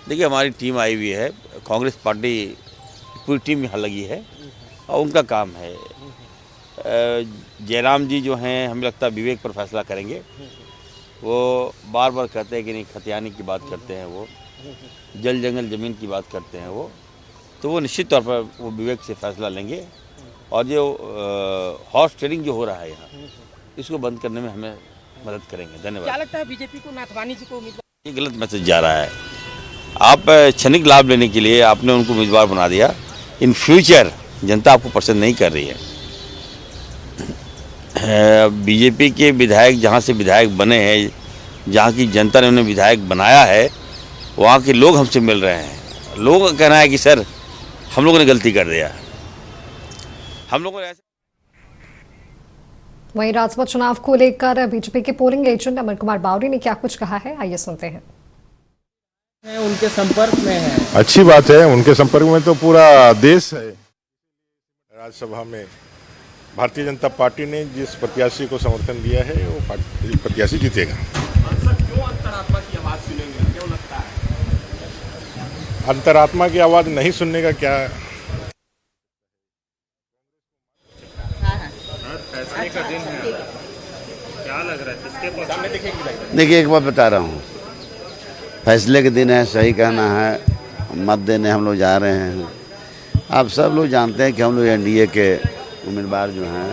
देखिए हमारी टीम आई हुई है, कांग्रेस पार्टी पूरी टीम यहाँ लगी है और उनका काम है। जयराम जी जो हैं, हमें लगता है विवेक पर फैसला करेंगे। वो बार बार कहते हैं कि नहीं खतियानी की बात करते हैं, वो जल जंगल ज़मीन की बात करते हैं वो, तो वो निश्चित तौर पर वो विवेक से फैसला लेंगे। और जो हॉर्स ट्रेडिंग जो हो रहा है यहाँ, इसको बंद करने में हमें मदद करेंगे। धन्यवाद। क्या लगता है बीजेपी को नाथवानी जी को उम्मीदवार? ये गलत मैसेज जा रहा है। आप क्षणिक लाभ लेने के लिए आपने उनको उम्मीदवार बना दिया। इन फ्यूचर जनता आपको पसंद नहीं कर रही है। बीजेपी के विधायक जहाँ से विधायक बने हैं, जहाँ की जनता ने उन्हें विधायक बनाया है, वहाँ के लोग हमसे मिल रहे हैं। लोगों का कहना है कि सर हम लोगों ने गलती कर दिया, हम लोगों ने ऐसे। वहीं राज्यसभा चुनाव को लेकर बीजेपी के पोलिंग एजेंट अमर कुमार बावरी ने क्या कुछ कहा है, आइए सुनते हैं। उनके संपर्क में है। अच्छी बात है, उनके संपर्क में तो पूरा देश है। राज्यसभा में भारतीय जनता पार्टी ने जिस प्रत्याशी को समर्थन दिया है वो प्रत्याशी जीतेगा। क्यों अंतरात्मा की आवाज सुनेंगे, क्यों लगता है? अंतरात्मा की आवाज नहीं सुनने का क्या फैसले का दिन है, क्या लग रहा है किसके सामने दिखेगी? देखिए एक बात बता रहा हूँ, फैसले के दिन है, सही कहना है। मत देने हम लोग जा रहे हैं। आप सब लोग जानते हैं कि हम लोग एनडीए के उम्मीदवार जो हैं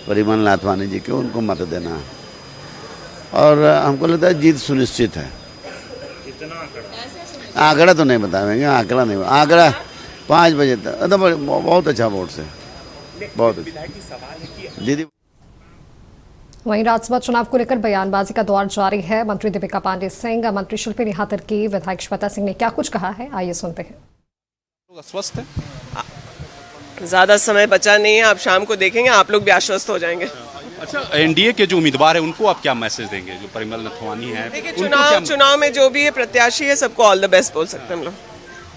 परिमल नाथवानी जी के, उनको मत देना है और हमको लगता है जीत सुनिश्चित है। आंकड़ा तो नहीं बताएंगे, आंकड़ा नहीं, आंकड़ा 5 बजे तक तो बहुत अच्छा वोट से, बहुत अच्छा। दीदी वहीं राज्यसभा चुनाव को लेकर बयानबाजी का दौर जारी है। मंत्री दीपिका पांडे सिंह, मंत्री शिल्पी निहातर की, विधायक श्वेता सिंह ने क्या कुछ कहा है, आइए सुनते हैं। अस्वस्थ है, ज़्यादा समय बचा नहीं है, आप शाम को देखेंगे, आप लोग भी आश्वस्त हो जाएंगे। अच्छा, एनडीए के जो उम्मीदवार है उनको आप क्या मैसेज देंगे? जो परिमल नथवानी है, देखिए चुनाव में जो भी ये प्रत्याशी है सबको ऑल द बेस्ट बोल सकते हैं हम लोग।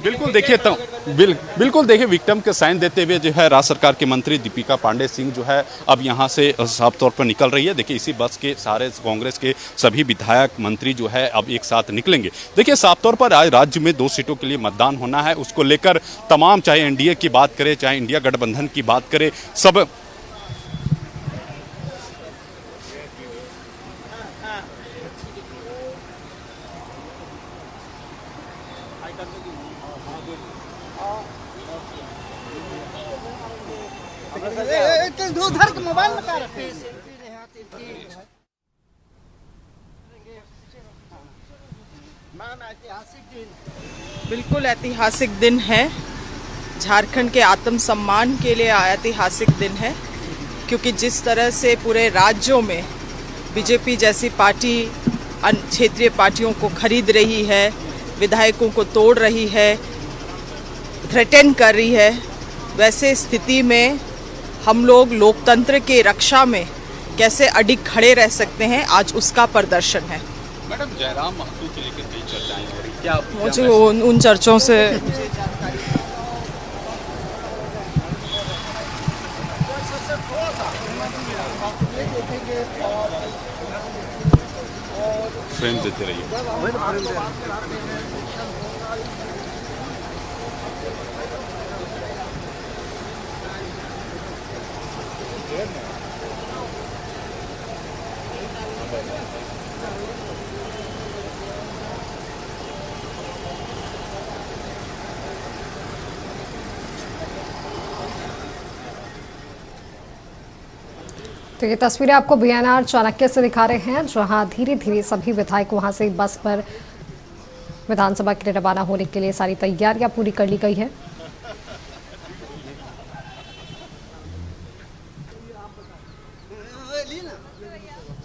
बिल्कुल देखिए तो बिल्कुल देखिए विक्टिम के साइन देते हुए जो है राज्य सरकार के मंत्री दीपिका पांडे सिंह जो है अब यहाँ से साफ तौर पर निकल रही है। देखिए इसी बस के सारे कांग्रेस के सभी विधायक मंत्री जो है अब एक साथ निकलेंगे। देखिए साफ तौर पर आज राज्य में 2 सीटों के लिए मतदान होना है, उसको लेकर तमाम, चाहे एनडीए की बात करें चाहे इंडिया गठबंधन की बात करें, सब उधर के मोबाइल में क्या रखे बिल्कुल ऐतिहासिक दिन है। झारखंड के आत्मसम्मान के लिए ऐतिहासिक दिन है, क्योंकि जिस तरह से पूरे राज्यों में बीजेपी जैसी पार्टी क्षेत्रीय पार्टियों को खरीद रही है, विधायकों को तोड़ रही है, थ्रेटन कर रही है, वैसे स्थिति में हम लोग लोकतंत्र के रक्षा में कैसे अडिग खड़े रह सकते हैं, आज उसका प्रदर्शन है। मैडम, जयराम महतो के लेकर कई चर्चाएं हो रही, क्या मुझे उन चर्चों से फ्रेम देते रहिए। तो ये तस्वीरें आपको बीएनआर चाणक्य से दिखा रहे हैं, जहां धीरे धीरे सभी विधायक वहां से बस पर विधानसभा के लिए रवाना होने के लिए सारी तैयारियां पूरी कर ली गई है।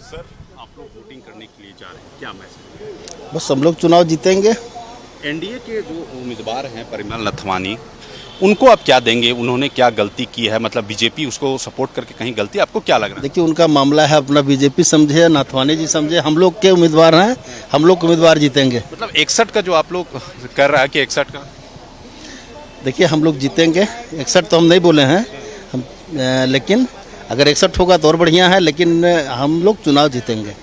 सर, आप लोग वोटिंग करने के लिए जा रहे हैं, क्या मैसेज? बस हम लोग चुनाव जीतेंगे। एनडीए के जो उम्मीदवार हैं परिमल नथवानी, उनको आप क्या देंगे? उन्होंने क्या गलती की है? मतलब बीजेपी उसको सपोर्ट करके कहीं गलती, आपको क्या लग रहा है? देखिए, उनका मामला है, अपना बीजेपी समझे, नाथवानी जी समझे, हम लोग के उम्मीदवार हैं, हम लोग उम्मीदवार जीतेंगे। मतलब 61 का जो आप लोग कर रहा है कि 61 का, देखिए हम लोग जीतेंगे। 61 तो हम नहीं बोले हैं हम, लेकिन अगर 61 होगा तो और बढ़िया है, लेकिन हम लोग चुनाव जीतेंगे।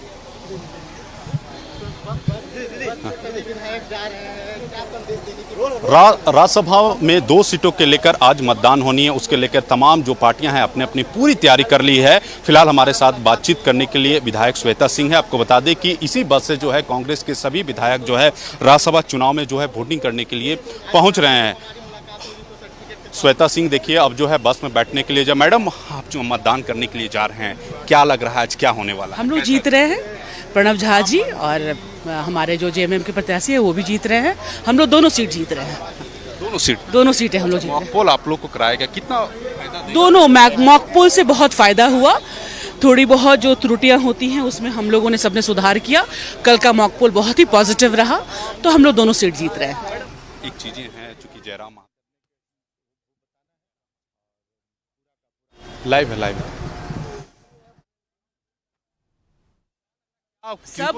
राज्यसभा में 2 सीटों के लेकर आज मतदान होनी है, उसके लेकर तमाम जो पार्टियां हैं अपने अपनी पूरी तैयारी कर ली है। फिलहाल हमारे साथ बातचीत करने के लिए विधायक श्वेता सिंह है। आपको बता दें कि इसी बस से जो है कांग्रेस के सभी विधायक जो है राज्यसभा चुनाव में जो है वोटिंग करने के लिए पहुंच रहे हैं। श्वेता सिंह, देखिए अब जो है बस में बैठने के लिए जब मैडम आप जो मतदान करने के लिए जा रहे हैं, क्या लग रहा है आज क्या होने वाला है? हम लोग जीत रहे हैं। प्रणव झा जी और हमारे जो जेएमएम के प्रत्याशी है वो भी जीत रहे हैं। हम लोग दोनों सीट जीत रहे हैं। दोनों सीटें हम लोग जीत रहे हैं। मॉक पोल आप लोग को कराया गया, कितना दोनों मॉक पोल से बहुत फायदा हुआ। थोड़ी बहुत जो त्रुटियां होती हैं उसमें हम लोगों ने सबने सुधार किया। कल का मॉक पोल बहुत ही पॉजिटिव रहा, तो हम लोग दोनों सीट जीत रहे हैं। एक चीजें हैं चूंकि जयराम लाइव है सब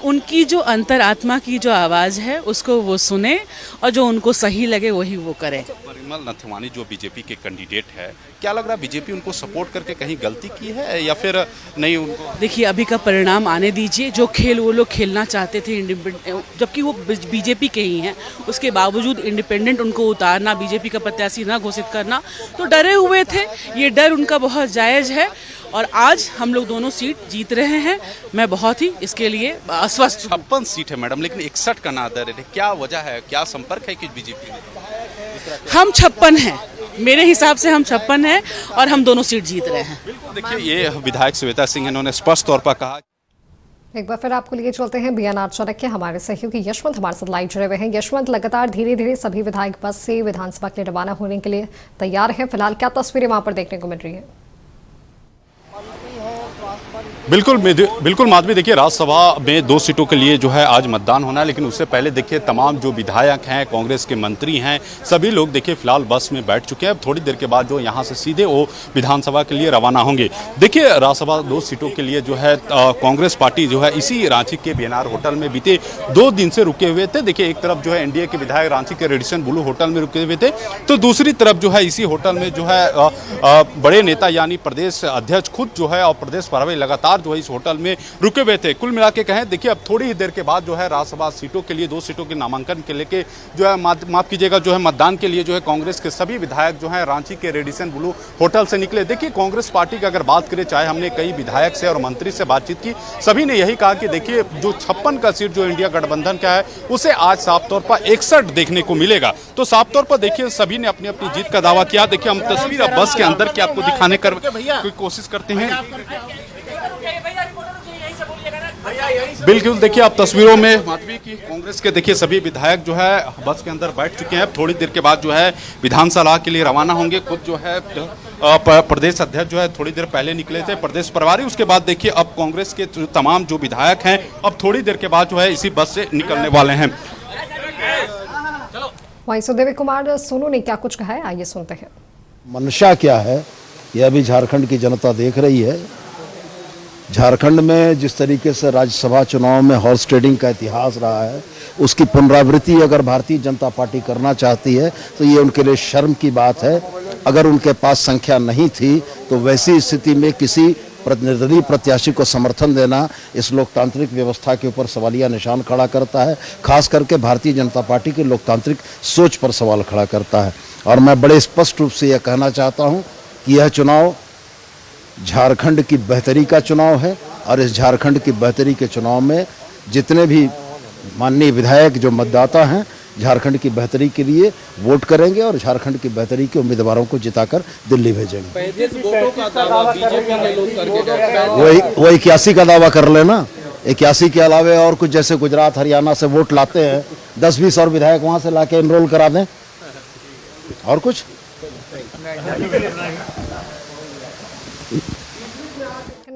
उनकी जो अंतरात्मा की जो आवाज़ है उसको वो सुने और जो उनको सही लगे वही वो करें। परिमल नथवानी जो बीजेपी के कैंडिडेट है, क्या लग रहा है बीजेपी उनको सपोर्ट करके कहीं गलती की है या फिर नहीं? उनको देखिए, अभी का परिणाम आने दीजिए। जो खेल वो लोग खेलना चाहते थे जबकि वो बीजेपी के ही हैं, उसके बावजूद इंडिपेंडेंट उनको उतारना, बीजेपी का प्रत्याशी ना घोषित करना, तो डरे हुए थे। ये डर उनका बहुत जायज़ है और आज हम लोग दोनों सीट जीत रहे हैं। मैं बहुत ही इसके लिए आश्वस्त। 56 सीट है मैडम, लेकिन 61 का ना दर है, क्या वजह है? क्या संपर्क है कि बीजेपी में? हम 56 हैं, मेरे हिसाब से हम 56 हैं और हम दोनों सीट जीत रहे हैं। देखिए, ये विधायक श्वेता सिंह इन्होंने स्पष्ट तौर पर कहा। एक बार फिर आपको लिए चलते हैं बीएनआर चाणक्य, हमारे सहयोगी यशवंत हमारे साथ लाइव जुड़े हुए हैं। यशवंत, लगातार धीरे धीरे सभी विधायक बस से विधानसभा के लिए रवाना होने के लिए तैयार हैं। फिलहाल क्या तस्वीरें वहां पर देखने को मिल रही है? बिल्कुल माधवी, देखिए राज्यसभा में 2 सीटों के लिए जो है आज मतदान होना है, लेकिन उससे पहले देखिए तमाम जो विधायक हैं, कांग्रेस के मंत्री हैं, सभी लोग देखिए फिलहाल बस में बैठ चुके हैं। अब थोड़ी देर के बाद जो यहाँ से सीधे वो विधानसभा के लिए रवाना होंगे। देखिए राज्यसभा 2 सीटों के लिए जो है कांग्रेस पार्टी जो है इसी रांची के बीएनआर होटल में बीते 2 दिन से रुके हुए थे। देखिए, एक तरफ जो है एनडीए के विधायक रांची के रेडिसन ब्लू होटल में रुके हुए थे, तो दूसरी तरफ जो है इसी होटल में जो है बड़े नेता यानी प्रदेश अध्यक्ष खुद जो है और प्रदेश प्रभारी लगातार उम्मीदवार जो है इस होटल में रुके हुए थे। कुल मिला के कहें, देखिए अब थोड़ी ही देर के बाद जो है राज्यसभा सीटों के लिए 2 सीटों के नामांकन के लेके जो है माफ कीजिएगा जो है मतदान के लिए जो है कांग्रेस के सभी विधायक जो है रांची के रेडिसन ब्लू होटल से निकले। देखिए कांग्रेस पार्टी की अगर बात करें, चाहे हमने कई विधायक से और मंत्री से बातचीत की, सभी ने यही कहा कि देखिए जो 56 का सीट जो इंडिया गठबंधन का है उसे आज साफ तौर पर 61 देखने को मिलेगा। तो साफ तौर पर देखिए सभी ने अपनी अपनी जीत का दावा किया। देखिए हम तस्वीर अब बस के अंदर की आपको दिखाने की कोशिश करते हैं। बिल्कुल, देखिए आप तस्वीरों में माधवी की कांग्रेस के देखिए सभी विधायक जो है बस के अंदर बैठ चुके हैं। थोड़ी देर के बाद जो है विधानसभा के लिए रवाना होंगे। खुद जो है प्रदेश अध्यक्ष जो है थोड़ी देर पहले निकले थे, प्रदेश प्रभारी। उसके बाद देखिए अब कांग्रेस के तमाम जो विधायक हैं अब थोड़ी देर के बाद जो है इसी बस से निकलने वाले हैं। वहीं सुदेवी कुमार सोनू ने क्या कुछ कहा है, आइए सुनते हैं। मंशा क्या है यह अभी झारखंड की जनता देख रही है। झारखंड में जिस तरीके से राज्यसभा चुनाव में हॉर्स ट्रेडिंग का इतिहास रहा है, उसकी पुनरावृत्ति अगर भारतीय जनता पार्टी करना चाहती है तो ये उनके लिए शर्म की बात है। अगर उनके पास संख्या नहीं थी तो वैसी स्थिति में किसी निर्दलीय प्रत्याशी को समर्थन देना इस लोकतांत्रिक व्यवस्था के ऊपर सवालिया निशान खड़ा करता है। खास करके भारतीय जनता पार्टी की लोकतांत्रिक सोच पर सवाल खड़ा करता है। और मैं बड़े स्पष्ट रूप से यह कहना चाहता हूं कि यह चुनाव झारखंड की बेहतरी का चुनाव है और इस झारखंड की बेहतरी के चुनाव में जितने भी माननीय विधायक जो मतदाता हैं झारखंड की बेहतरी के लिए वोट करेंगे और झारखंड की बेहतरी के उम्मीदवारों को जिताकर दिल्ली भेजेंगे। वो 81 का दावा कर लेना। 81 के अलावे और कुछ, जैसे गुजरात हरियाणा से वोट लाते हैं, 10-20 और विधायक वहां से लाके एनरोल करा दें। और कुछ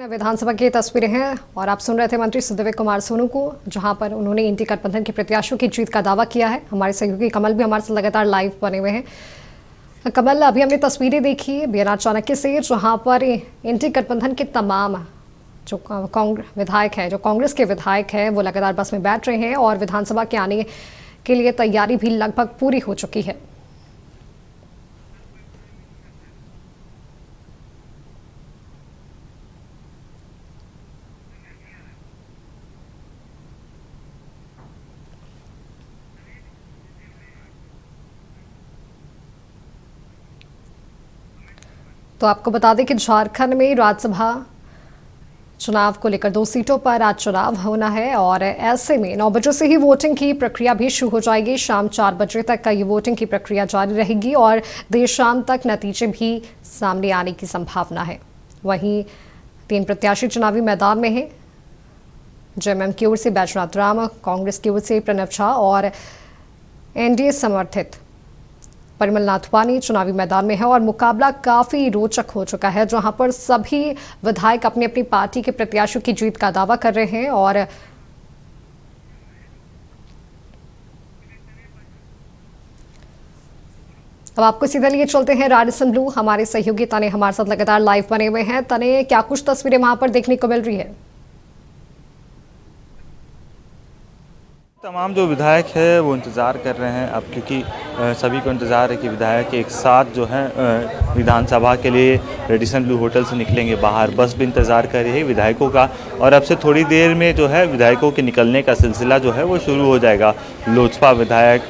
विधानसभा की तस्वीरें हैं और आप सुन रहे थे मंत्री सुदेवी कुमार सोनू को, जहां पर उन्होंने इंडी गठबंधन के प्रत्याशियों की जीत का दावा किया है। हमारे सहयोगी कमल भी हमारे साथ लगातार लाइव बने हुए हैं। कमल, अभी हमने तस्वीरें देखी बीएनआर चाणक्य से, जहां पर इंडी गठबंधन के तमाम जो विधायक है, जो कांग्रेस के विधायक है, वो लगातार बस में बैठ रहे हैं और विधानसभा के आने के लिए तैयारी भी लगभग पूरी हो चुकी है। तो आपको बता दें कि झारखंड में राज्यसभा चुनाव को लेकर 2 सीटों पर आज चुनाव होना है और ऐसे में 9 बजे से ही वोटिंग की प्रक्रिया भी शुरू हो जाएगी। शाम 4 बजे तक का ये वोटिंग की प्रक्रिया जारी रहेगी और देर शाम तक नतीजे भी सामने आने की संभावना है। वहीं 3 प्रत्याशी चुनावी मैदान में हैं। जेएमएम की ओर से बैजनाथ राम, कांग्रेस की ओर से प्रणव झा और एनडीए समर्थित परिमल नाथवानी चुनावी मैदान में है और मुकाबला काफी रोचक हो चुका है, जहां पर सभी विधायक अपनी अपनी पार्टी के प्रत्याशियों की जीत का दावा कर रहे हैं। और अब आपको सीधा लिए चलते हैं रेडिसन ब्लू। हमारे सहयोगी तने हमारे साथ लगातार लाइव बने हुए हैं। तने, क्या कुछ तस्वीरें वहां पर देखने को मिल रही है? तमाम जो विधायक है वो इंतज़ार कर रहे हैं अब, क्योंकि सभी को इंतज़ार है कि विधायक एक साथ जो है विधानसभा के लिए रेडिसन ब्लू होटल से निकलेंगे बाहर। बस भी इंतज़ार कर रही है विधायकों का और अब से थोड़ी देर में जो है विधायकों के निकलने का सिलसिला जो है वो शुरू हो जाएगा। लोजपा विधायक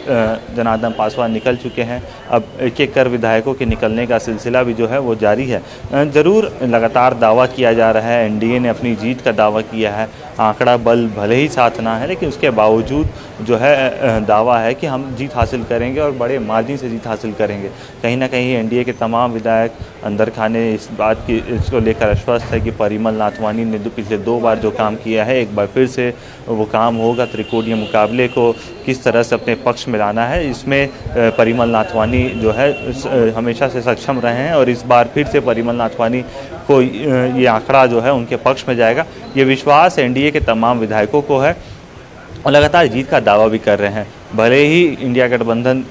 जनार्दन पासवान निकल चुके हैं। अब एक एक कर विधायकों के निकलने का सिलसिला भी जो है वो जारी है। ज़रूर लगातार दावा किया जा रहा है, एनडीए ने अपनी जीत का दावा किया है। आंकड़ा बल भले ही साथ ना है, लेकिन उसके बावजूद जो है दावा है कि हम जीत हासिल करेंगे और बड़े मार्जिन से जीत हासिल करेंगे। कहीं ना कहीं एनडीए के तमाम विधायक अंदर खाने इस बात की इसको लेकर आश्वस्त है कि परिमल नाथवानी ने पिछले 2 बार जो काम किया है, एक बार फिर से वो काम होगा। त्रिकोणीय मुकाबले को किस तरह से अपने पक्ष में लाना है, इसमें परिमल नाथवानी जो है हमेशा से सक्षम रहे हैं और इस बार फिर से परिमल नाथवानी को ये आंकड़ा जो है उनके पक्ष में जाएगा। ये विश्वास एनडीए के तमाम विधायकों को है और लगातार जीत का दावा भी कर रहे हैं। भले ही इंडिया गठबंधन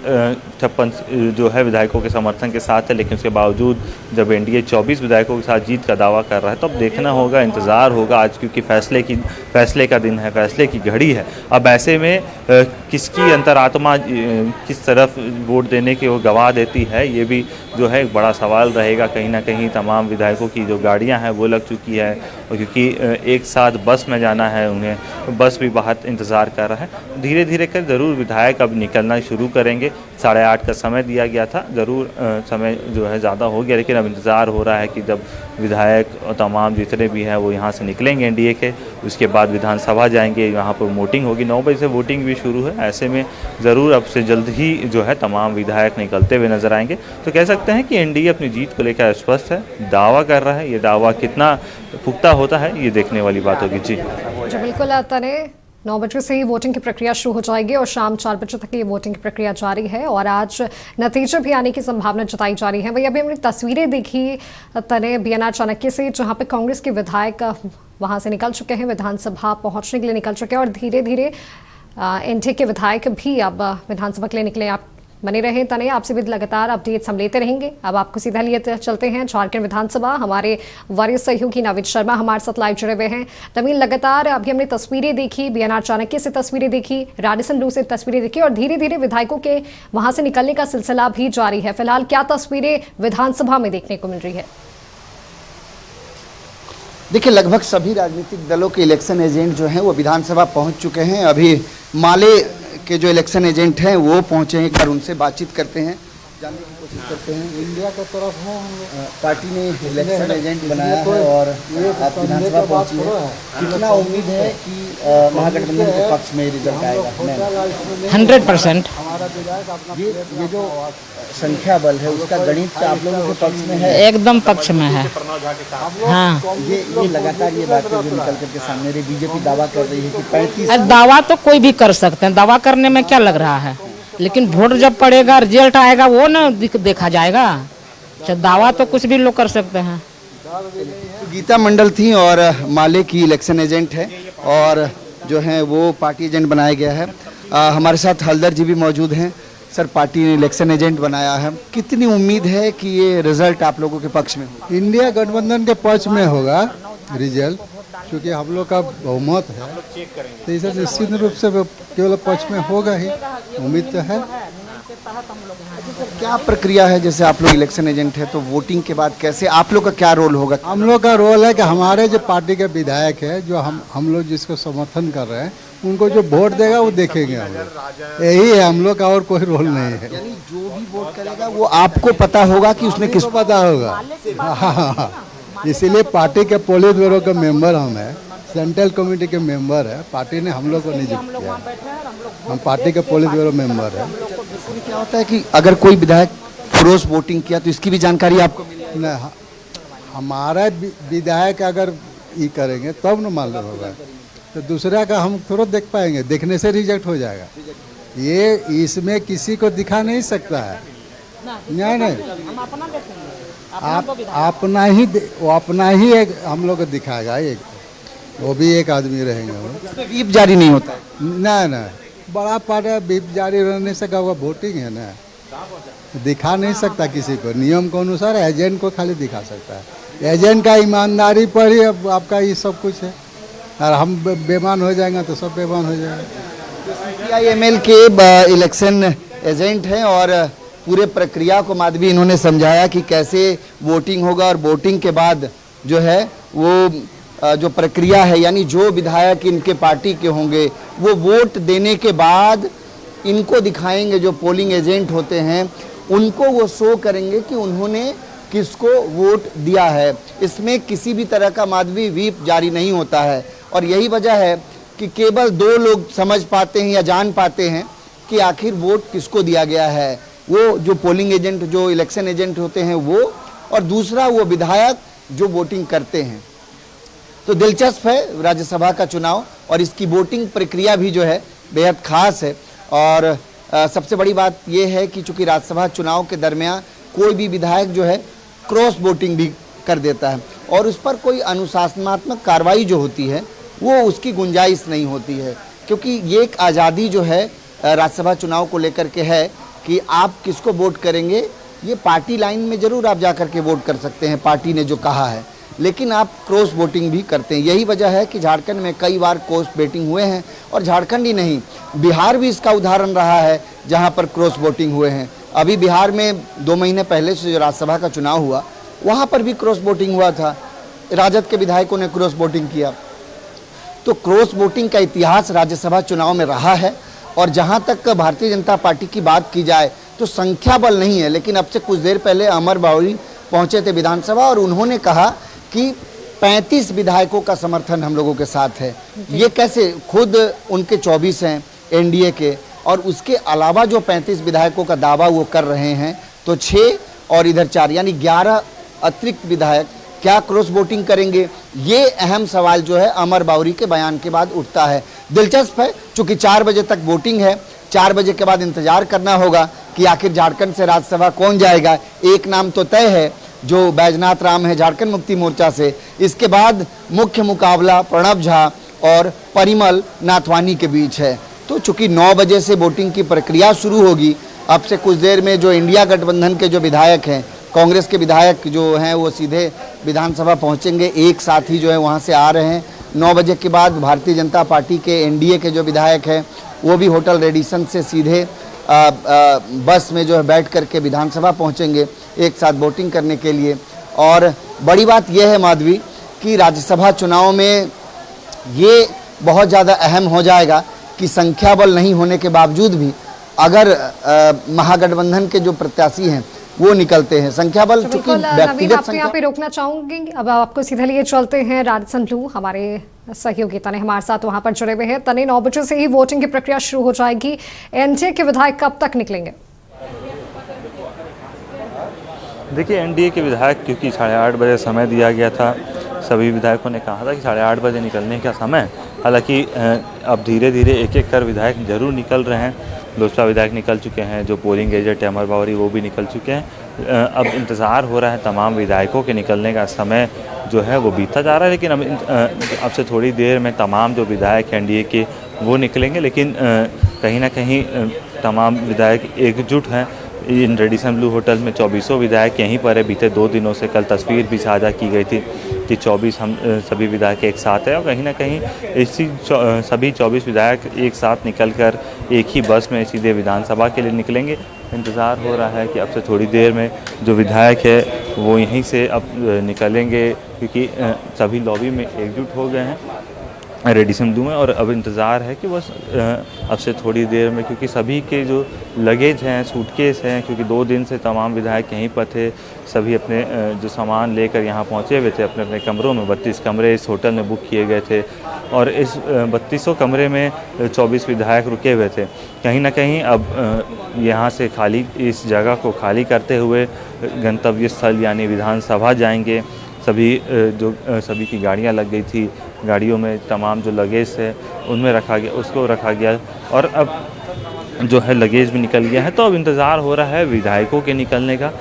56 जो है विधायकों के समर्थन के साथ है, लेकिन उसके बावजूद जब एनडीए 24 विधायकों के साथ जीत का दावा कर रहा है तो अब देखना होगा, इंतज़ार होगा आज, क्योंकि फैसले का दिन है, फैसले की घड़ी है। अब ऐसे में किसकी अंतरात्मा किस तरफ वोट देने की वो गवाह देती है, ये भी जो है एक बड़ा सवाल रहेगा। कहीं ना कहीं तमाम विधायकों की जो गाड़ियां हैं वो लग चुकी है, और क्योंकि एक साथ बस में जाना है उन्हें, तो बस भी बाहर इंतज़ार कर रहा है। धीरे धीरे कर ज़रूर विधायक अब निकलना शुरू करेंगे। 8:30 का समय दिया गया था, ज़रूर समय जो है ज़्यादा हो गया, लेकिन अब इंतज़ार हो रहा है कि जब विधायक और तमाम जितने भी हैं वो यहाँ से निकलेंगे एनडीए के, उसके बाद विधानसभा जाएंगे, यहाँ पर वोटिंग होगी। 9 बजे से वोटिंग भी शुरू है। ऐसे में ज़रूर अब से जल्द ही जो है तमाम विधायक निकलते हुए नजर आएंगे। तो कह सकते हैं कि एनडीए अपनी जीत को लेकर स्पष्ट है, दावा कर रहा है। ये दावा कितना पुख्ता होता है ये देखने वाली बात होगी। जी बिल्कुल तने 9 बजे से ही वोटिंग की प्रक्रिया शुरू हो जाएगी और शाम 4 बजे तक ये वोटिंग की प्रक्रिया जारी है और आज नतीजे भी आने की संभावना जताई जा रही है। वही अभी हमने तस्वीरें देखी तने बीएनआर चाणक्य से, जहां पे कांग्रेस के विधायक वहां से निकल चुके हैं, विधानसभा पहुंचने के लिए निकल चुके हैं और धीरे धीरे एनडीए के विधायक भी अब विधानसभा के लिए निकले। आप बने रहे तने, आपसे भी लगातार अपडेट्स हम लेते रहेंगे। अब आपको सीधा लिए चलते हैं झारखंड विधानसभा। हमारे वरिष्ठ सहयोगी नवीन शर्मा हमारे साथ लाइव जुड़े हुए हैं। नवीन, लगातार अभी हमने तस्वीरें देखी, बीएनआर चाणक्य से तस्वीरें देखी, राडिसन ब्लू से तस्वीरें देखी और धीरे धीरे विधायकों के वहां से निकलने का सिलसिला भी जारी है। फिलहाल क्या तस्वीरें विधानसभा में देखने को मिल रही है? देखिए, लगभग सभी राजनीतिक दलों के इलेक्शन एजेंट जो हैं वो विधानसभा पहुंच चुके हैं। अभी माले के जो इलेक्शन एजेंट हैं वो पहुंचे हैं, एक बार उनसे बातचीत करते हैं, जानने की कोशिश करते हैं। इंडिया का तरफ है, पार्टी ने इलेक्शन एजेंट बनाया है और आप विधानसभा पहुंची है। कितना उम्मीद है कि महागठबंधन के पक्ष में रिजल्ट आएगा? 100%। ये जो संख्या बल है उसका गणित आप लोगों के पक्ष में है? एकदम पक्ष में है। हाँ, ये लगातार ये बातें जो निकल करके सामने रही, बीजेपी दावा कर रही है कि 35। दावा तो कोई भी कर सकते हैं, दावा करने में क्या लग रहा है, लेकिन वोट जब पड़ेगा, रिजल्ट आएगा, वो ना देखा जाएगा। दावा तो कुछ भी लोग कर सकते हैं। गीता मंडल थी और माले की इलेक्शन एजेंट है और जो है वो पार्टी एजेंट बनाया गया है। हमारे साथ हल्दर जी भी मौजूद हैं। सर, पार्टी ने इलेक्शन एजेंट बनाया है, कितनी उम्मीद है कि ये रिजल्ट आप लोगों के पक्ष में होगा? इंडिया गठबंधन के पक्ष में होगा रिजल्ट, क्योंकि हम लोग का बहुमत है, तो इसे निश्चित रूप से केवल पक्ष में होगा ही, उम्मीद तो है। क्या प्रक्रिया है, जैसे आप लोग इलेक्शन एजेंट है तो वोटिंग के बाद कैसे आप लोग का क्या रोल होगा? हम लोग का रोल है कि हमारे जो पार्टी के विधायक है, जो हम लोग जिसको समर्थन कर रहे हैं, उनको जो वोट देगा वो देखेंगे हम लोग। यही है हम लोग का, और कोई रोल नहीं है। यानी जो भी वोट करेगा वो आपको पता होगा कि उसने किसको पता होगा। हाँ, इसीलिए पार्टी के पोलित ब्यूरो के मेंबर हम हैं, सेंट्रल कमेटी के मेंबर है। पार्टी ने हम लोग को नियुक्त किया, हम पार्टी के पोलित ब्यूरो मेंबर है। क्या होता है कि अगर कोई विधायक क्रॉस वोटिंग किया तो इसकी भी जानकारी आपको मिलेगी? नहीं, हमारा विधायक अगर ये करेंगे तब न मालूम होगा, तो दूसरा का हम थोड़ा देख पाएंगे, देखने से रिजेक्ट हो जाएगा। ये इसमें किसी को दिखा नहीं सकता है। नहीं, आप अपना ही एक हम लोग को दिखाएगा, एक वो भी एक आदमी रहेंगे। इसमें व्हीप जारी नहीं होता है? नहीं, बड़ा पार्टी व्हीप जारी रहने से क्या वोटिंग है ना, दिखा नहीं सकता किसी को। नियम के अनुसार एजेंट को खाली दिखा सकता है। एजेंट का ईमानदारी पर ही अब आपका ये सब कुछ है, और हम बेईमान हो जाएंगे तो सब बेईमान हो जाएगा। CPI-ML के इलेक्शन एजेंट हैं और पूरे प्रक्रिया को माधवी इन्होंने समझाया कि कैसे वोटिंग होगा और वोटिंग के बाद जो है वो जो प्रक्रिया है, यानी जो विधायक इनके पार्टी के होंगे वो वोट देने के बाद इनको दिखाएंगे, जो पोलिंग एजेंट होते हैं उनको वो शो करेंगे कि उन्होंने किसको वोट दिया है। इसमें किसी भी तरह का माधवी व्हीप जारी नहीं होता है और यही वजह है कि केवल 2 लोग समझ पाते हैं या जान पाते हैं कि आखिर वोट किसको दिया गया है, वो जो पोलिंग एजेंट, जो इलेक्शन एजेंट होते हैं वो, और दूसरा वो विधायक जो वोटिंग करते हैं। तो दिलचस्प है राज्यसभा का चुनाव और इसकी वोटिंग प्रक्रिया भी जो है बेहद खास है। और सबसे बड़ी बात यह है कि चूंकि राज्यसभा चुनाव के दरमियान कोई भी विधायक जो है क्रॉस वोटिंग भी कर देता है और उस पर कोई अनुशासनात्मक कार्रवाई जो होती है वो उसकी गुंजाइश नहीं होती है, क्योंकि ये एक आज़ादी जो है राज्यसभा चुनाव को लेकर के है कि आप किसको वोट करेंगे, ये पार्टी लाइन में जरूर आप जा करके वोट कर सकते हैं, पार्टी ने जो कहा है, लेकिन आप क्रॉस वोटिंग भी करते हैं। यही वजह है कि झारखंड में कई बार क्रॉस वोटिंग हुए हैं, और झारखंड ही नहीं, बिहार भी इसका उदाहरण रहा है जहां पर क्रॉस वोटिंग हुए हैं। अभी बिहार में 2 महीने पहले से जो राज्यसभा का चुनाव हुआ, वहां पर भी क्रॉस वोटिंग हुआ था, राजद के विधायकों ने क्रॉस वोटिंग किया। तो क्रॉस वोटिंग का इतिहास राज्यसभा चुनाव में रहा है। और जहां तक भारतीय जनता पार्टी की बात की जाए तो संख्या बल नहीं है, लेकिन अब से कुछ देर पहले अमर बावरी पहुंचे थे विधानसभा और उन्होंने कहा कि 35 विधायकों का समर्थन हम लोगों के साथ है। ये कैसे, खुद उनके 24 हैं एनडीए के, और उसके अलावा जो 35 विधायकों का दावा वो कर रहे हैं, तो 6 और इधर 4 यानी 11 अतिरिक्त विधायक क्या क्रॉस वोटिंग करेंगे, ये अहम सवाल जो है अमर बावरी के बयान के बाद उठता है। दिलचस्प है, चूंकि 4 बजे तक वोटिंग है, 4 बजे के बाद इंतजार करना होगा कि आखिर झारखंड से राज्यसभा कौन जाएगा। एक नाम तो तय है जो बैजनाथ राम है झारखंड मुक्ति मोर्चा से, इसके बाद मुख्य मुकाबला प्रणब झा और परिमल नाथवानी के बीच है। तो चूंकि 9 बजे से वोटिंग की प्रक्रिया शुरू होगी, अब से कुछ देर में जो इंडिया गठबंधन के जो विधायक हैं, कांग्रेस के विधायक जो हैं, वो सीधे विधानसभा पहुंचेंगे, एक साथ ही जो है वहां से आ रहे हैं। 9 बजे के बाद भारतीय जनता पार्टी के एनडीए के जो विधायक हैं, वो भी होटल रेडिसन से सीधे बस में जो है बैठ करके विधानसभा पहुंचेंगे एक साथ वोटिंग करने के लिए। और बड़ी बात यह है माधवी कि राज्यसभा चुनाव में ये बहुत ज़्यादा अहम हो जाएगा कि संख्या बल नहीं होने के बावजूद भी अगर महागठबंधन के जो प्रत्याशी हैं वो निकलते हैं, संख्या बल चूंकि नवीन, आपको यहाँ पे रोकना चाहूंगी। अब आपको सीधे लिए चलते हैं राजस्थान ब्लू, हमारे सहयोगी तने हमारे साथ वहां पर जुड़े हुए हैं। तने, 9 बजे से ही वोटिंग की प्रक्रिया शुरू हो जाएगी, एनडीए के विधायक कब तक निकलेंगे? देखिए, एनडीए के विधायक, क्योंकि 8:30 बजे समय दिया गया था, सभी विधायकों ने कहा था कि 8:30 बजे निकलने का समय। हालांकि अब धीरे धीरे एक एक कर विधायक जरूर निकल रहे हैं। लोजपा विधायक निकल चुके हैं, जो पोलिंग एजेंट अमर बावरी वो भी निकल चुके हैं। अब इंतज़ार हो रहा है तमाम विधायकों के निकलने का, समय जो है वो बीतता जा रहा है। लेकिन अब से थोड़ी देर में तमाम जो विधायक एनडीए के वो निकलेंगे। लेकिन कहीं ना कहीं तमाम विधायक एकजुट हैं। इन रेडिसन ब्लू होटल में 24 विधायक यहीं पर है। बीते 2 दिनों से कल तस्वीर भी साझा की गई थी कि 24 हम सभी विधायक एक साथ हैं, और कहीं ना कहीं इसी सभी 24 विधायक एक साथ निकलकर एक ही बस में सीधे विधानसभा के लिए निकलेंगे। इंतज़ार हो रहा है कि अब से थोड़ी देर में जो विधायक है वो यहीं से अब निकलेंगे, क्योंकि सभी लॉबी में एकजुट हो गए हैं रेडिसन ब्लू में। और अब इंतज़ार है कि बस अब से थोड़ी देर में, क्योंकि सभी के जो लगेज हैं, सूटकेस हैं, क्योंकि 2 दिन से तमाम विधायक यहीं पर थे, सभी अपने जो सामान लेकर यहाँ पहुँचे हुए थे अपने अपने कमरों में। 32 कमरे इस होटल में बुक किए गए थे, और इस 3200 कमरे में 24 विधायक रुके हुए थे। कहीं ना कहीं अब यहाँ से खाली, इस जगह को खाली करते हुए गंतव्य स्थल यानी विधानसभा जाएंगे। सभी की गाड़ियाँ लग गई थी, गाड़ियों में तमाम जो लगेज है उनमें उसको रखा गया, और अब जो है लगेज भी निकल गया है। तो अब इंतज़ार हो रहा है विधायकों के निकलने का।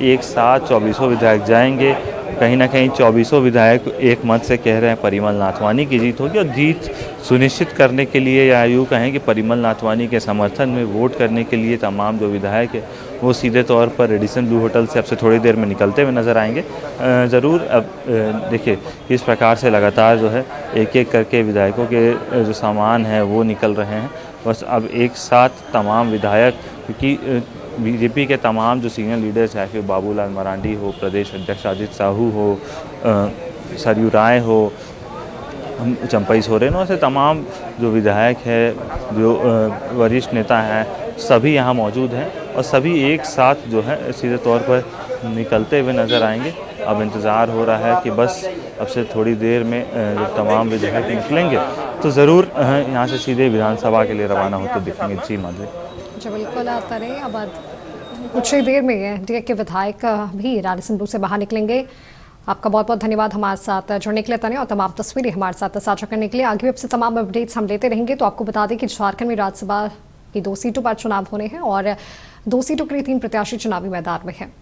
एक साथ 24 विधायक जाएंगे। कहीं ना कहीं 24 विधायक एक मत से कह रहे हैं परिमल नाथवानी की जीत होगी, और जीत सुनिश्चित करने के लिए, या यूँ कहें कि परिमल नाथवानी के समर्थन में वोट करने के लिए तमाम जो विधायक है वो सीधे तौर पर रेडिसन ब्लू होटल से अब से थोड़ी देर में निकलते हुए नज़र आएंगे। ज़रूर अब देखिए किस प्रकार से लगातार जो है एक एक करके विधायकों के जो सामान है वो निकल रहे हैं। बस अब एक साथ तमाम विधायक, क्योंकि बीजेपी के तमाम जो सीनियर लीडर्स हैं, फिर बाबूलाल मरांडी हो, प्रदेश अध्यक्ष अजित साहू हो, सरयू राय हो, चंपई सोरेन, ऐसे तमाम जो विधायक है, जो वरिष्ठ नेता हैं, सभी यहाँ मौजूद हैं, और सभी एक साथ जो है सीधे तौर पर निकलते हुए नज़र आएंगे। अब इंतज़ार हो रहा है कि बस अब से थोड़ी देर में जब तमाम विधायक निकलेंगे तो ज़रूर यहाँ से सीधे विधानसभा के लिए रवाना होते दिखेंगे। जी माधवी। जी बिल्कुल, तने अब कुछ ही देर में एनडीए के विधायक भी राजस्थान ब्लू से बाहर निकलेंगे। आपका बहुत बहुत धन्यवाद हमारे साथ जुड़ने के लिए तने, और तमाम तस्वीरें हमारे साथ साझा करने के लिए। आगे भी आपसे तमाम अपडेट्स हम लेते रहेंगे। तो आपको बता दें कि झारखंड में राज्यसभा की 2 सीटों पर चुनाव होने हैं, और 2 सीटों के लिए 3 प्रत्याशी चुनावी मैदान में हैं।